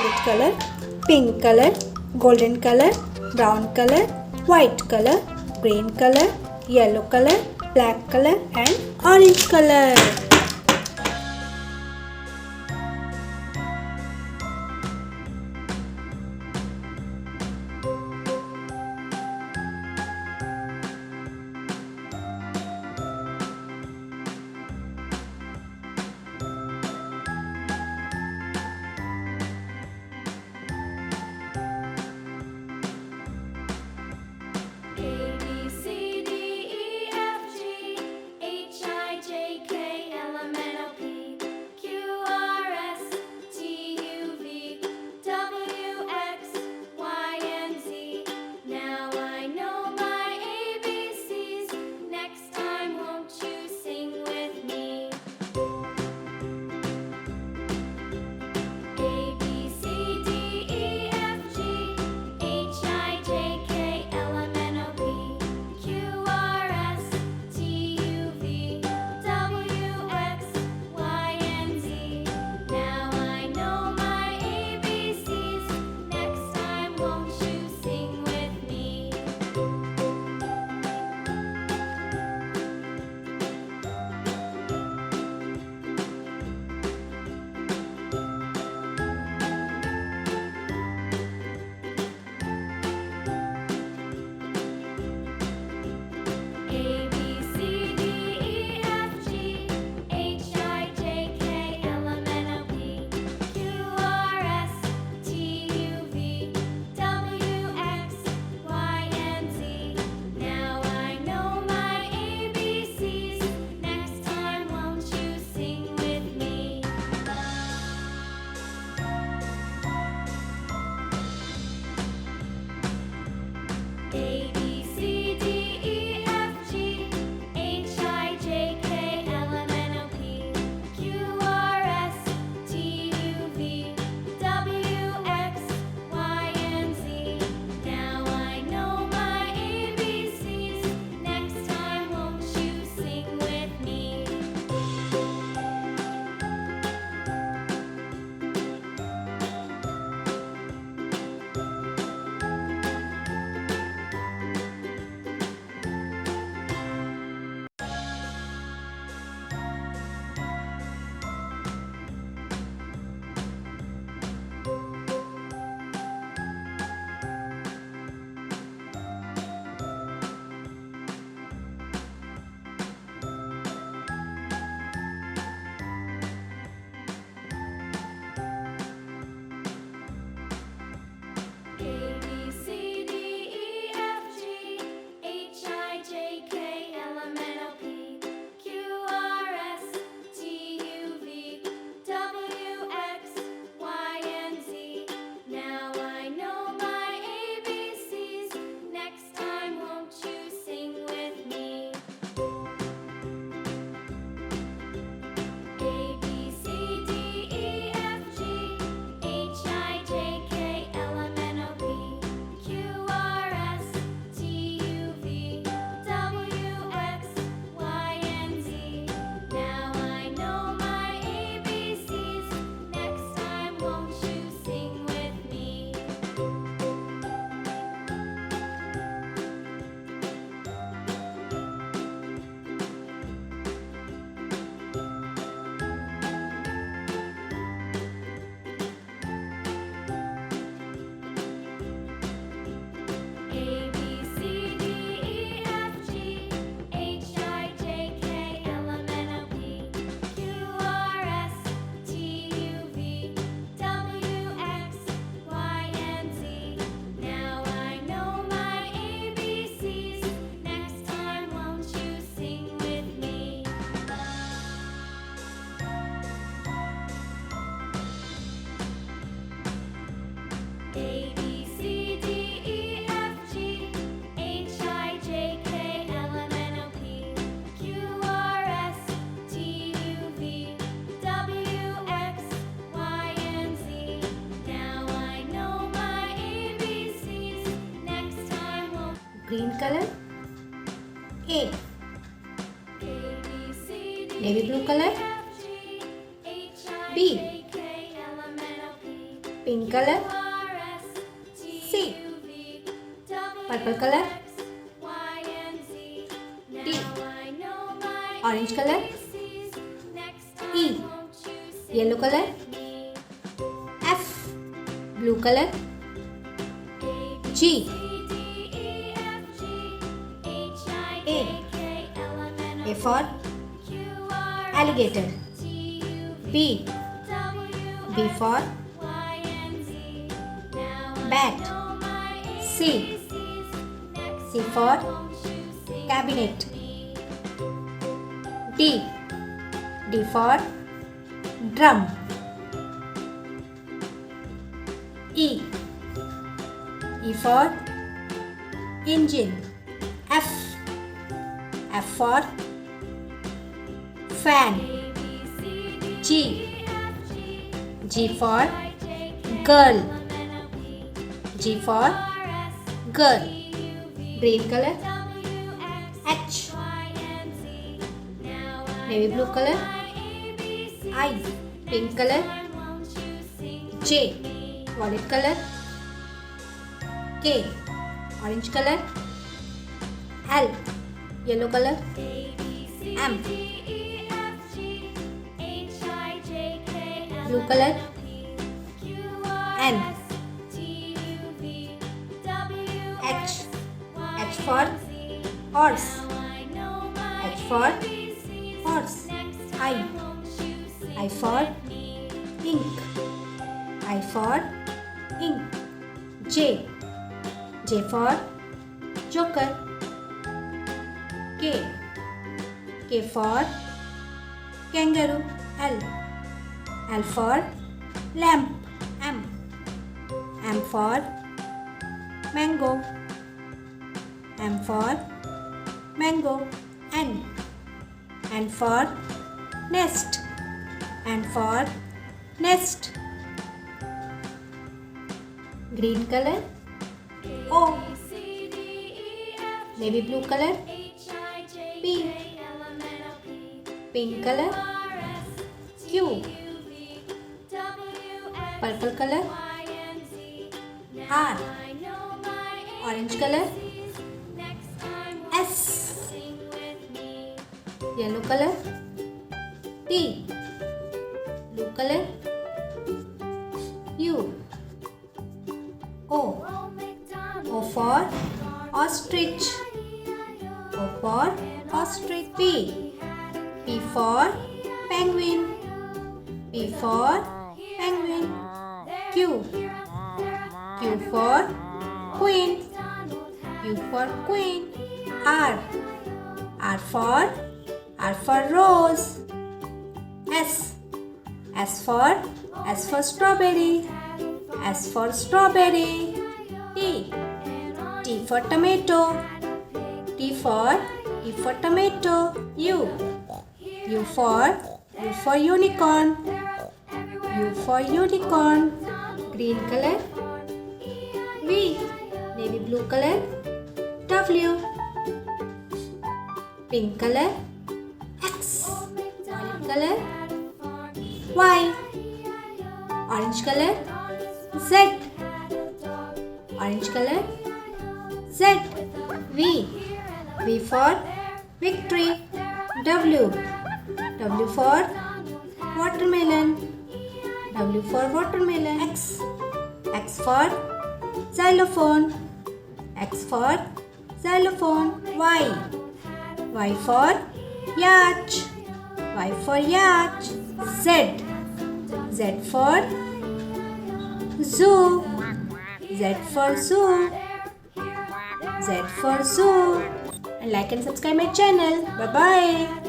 violet color, pink color, golden color, brown color, white color, green color, yellow color, black color and orange color. Green color, A. Navy blue color, B. Pink color. C. Purple color. D. Orange color. E. Yellow color. F. Blue color. G. A for alligator. B. B for bat. C. C for cabinet. D. D for drum. E. E for engine. F. F for fan. G. G for girl. G for girl. Green color. H. Navy blue color. I. Pink color. J. Violet color. K. Orange color. L. Yellow color. M. Blue color. N. H. H for horse. H for horse. I for ink. I for ink. J. J for joker. K. K for kangaroo. L for lamp. M for mango. M for mango. N for nest. N for nest. Green color. O. Navy blue color. P. Pink color. Q. Purple color. R. Orange color. S. Yellow color. T. Blue color. U. O. O for ostrich. O for ostrich. P. P for penguin. P for penguin. Q. Q for queen. Q for queen. R. R for rose. S. S for strawberry. S for strawberry. T. T for tomato. T for tomato. U for unicorn. U for unicorn. Green color. V. Navy blue color. W. Pink color. X. Violet color. Y. Orange color. Z. Orange color. Z. V. V for victory. W. W for watermelon. W for watermelon. X for xylophone. X for xylophone. Y for yacht. Y for yacht. Z for zoo. Z for zoo. Z for zoo. And like and subscribe my channel. Bye bye.